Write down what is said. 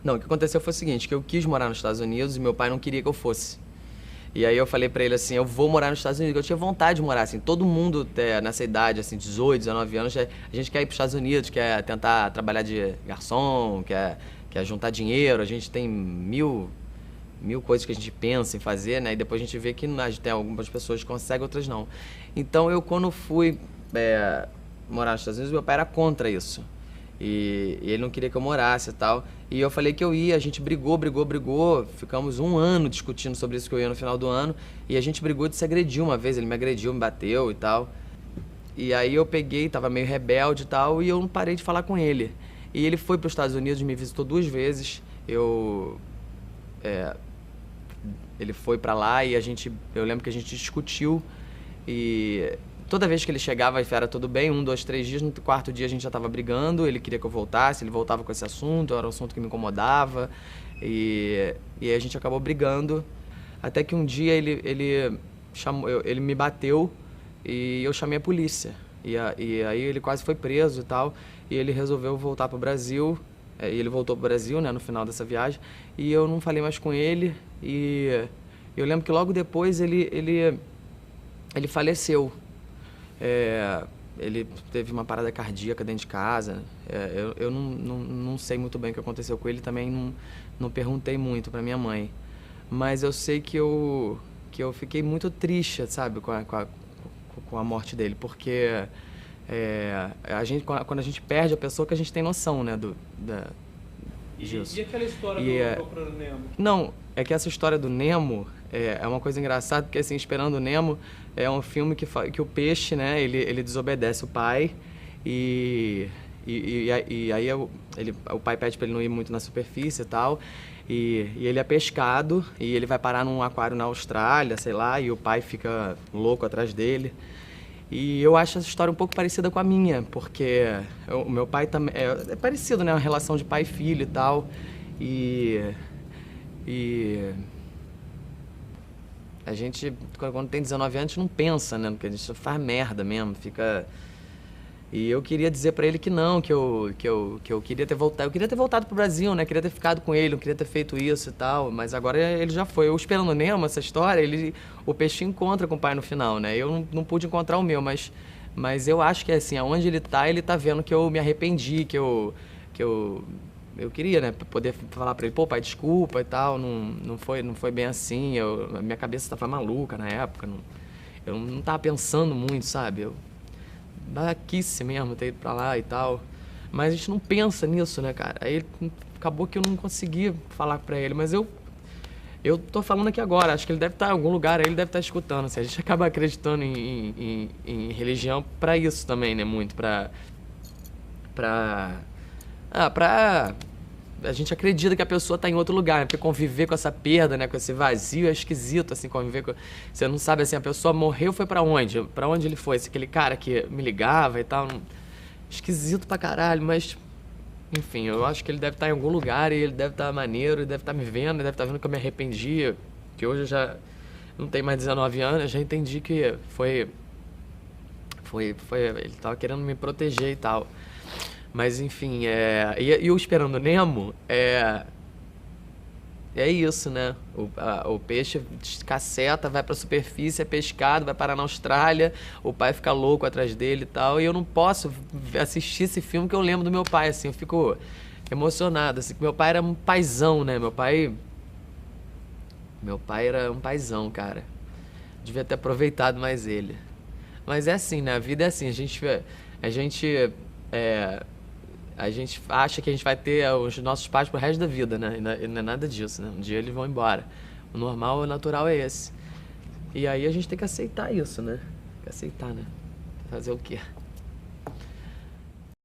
Não, o que aconteceu foi o seguinte, que eu quis morar nos Estados Unidos e meu pai não queria que eu fosse. E aí eu falei pra ele assim, eu vou morar nos Estados Unidos. Eu tinha vontade de morar, assim, todo mundo nessa idade, assim, 18, 19 anos, a gente quer ir pros Estados Unidos, quer tentar trabalhar de garçom, quer juntar dinheiro, a gente tem mil coisas que a gente pensa em fazer, né? E depois a gente vê que tem algumas pessoas que conseguem, outras não. Então eu, quando fui morar nos Estados Unidos, meu pai era contra isso. E ele não queria que eu morasse e tal. E eu falei que eu ia, a gente brigou. Ficamos um ano discutindo sobre isso, que eu ia no final do ano. E a gente brigou de se agredir uma vez, ele me agrediu, me bateu e tal. E aí eu peguei, tava meio rebelde e tal, e eu não parei de falar com ele. E ele foi para os Estados Unidos, me visitou 2 vezes. Ele foi pra lá e eu lembro que a gente discutiu e toda vez que ele chegava era tudo bem, 1, 2, 3 dias, no quarto dia a gente já tava brigando, ele queria que eu voltasse, ele voltava com esse assunto, era um assunto que me incomodava e a gente acabou brigando, até que um dia ele me bateu e eu chamei a polícia e aí ele quase foi preso e tal, e ele resolveu voltar pro Brasil. E ele voltou pro Brasil, né, no final dessa viagem, e eu não falei mais com ele, e eu lembro que logo depois ele faleceu. Ele teve uma parada cardíaca dentro de casa. Eu não sei muito bem o que aconteceu com ele, também não perguntei muito pra minha mãe. Mas eu sei que eu fiquei muito triste, sabe, com a morte dele, porque quando a gente perde a pessoa, que a gente tem noção, né, disso. E aquela história do Procurando Nemo? Não, é que essa história do Nemo é uma coisa engraçada, porque assim, Esperando o Nemo é um filme que o peixe, né, ele desobedece o pai e aí o pai pede pra ele não ir muito na superfície e tal, e ele é pescado e ele vai parar num aquário na Austrália, sei lá, e o pai fica louco atrás dele. E eu acho essa história um pouco parecida com a minha, porque o meu pai também é parecido, né, uma relação de pai e filho e tal. E a gente, quando tem 19 anos, a gente não pensa, né, porque a gente faz merda mesmo, fica. E eu queria dizer pra ele que não, que eu queria ter voltado. Eu queria ter voltado pro Brasil, né? Queria ter ficado com ele, não queria ter feito isso e tal. Mas agora ele já foi. Eu Esperando o Nemo, essa história, o peixe encontra com o pai no final, né? Eu não pude encontrar o meu, mas eu acho que assim, aonde ele tá vendo que eu me arrependi, que eu queria, né, poder falar pra ele, pô, pai, desculpa e tal, não foi bem assim, a minha cabeça tava maluca na época, eu não tava pensando muito, sabe? Babaquice mesmo ter ido pra lá e tal. Mas a gente não pensa nisso, né, cara? Aí acabou que eu não consegui falar pra ele, mas eu tô falando aqui agora, acho que ele deve estar em algum lugar aí, ele deve estar escutando. Assim, a gente acaba acreditando em religião pra isso também, né? Muito pra a gente acredita que a pessoa tá em outro lugar, né? Porque conviver com essa perda, né, com esse vazio é esquisito, assim, conviver com. Você não sabe, assim, a pessoa morreu, foi pra onde? Pra onde ele foi? Aquele cara que me ligava e tal. Esquisito pra caralho, mas. Enfim, eu acho que ele deve estar em algum lugar e ele deve estar maneiro, ele deve estar me vendo, ele deve estar vendo que eu me arrependi, que hoje eu já não tenho mais 19 anos, eu já entendi que foi. Ele tava querendo me proteger e tal. Mas enfim, e o Esperando Nemo é isso, né? O peixe caceta, vai pra superfície, é pescado, vai parar na Austrália, o pai fica louco atrás dele e tal, e eu não posso assistir esse filme que eu lembro do meu pai, assim, eu fico emocionado, assim, que meu pai era um paizão, né? Meu pai era um paizão, cara. Devia ter aproveitado mais ele. Mas é assim, né? A vida é assim, a gente acha que a gente vai ter os nossos pais pro resto da vida, né? E não é nada disso, né? Um dia eles vão embora. O normal, o natural é esse. E aí a gente tem que aceitar isso, né? Tem que aceitar, né? Fazer o quê?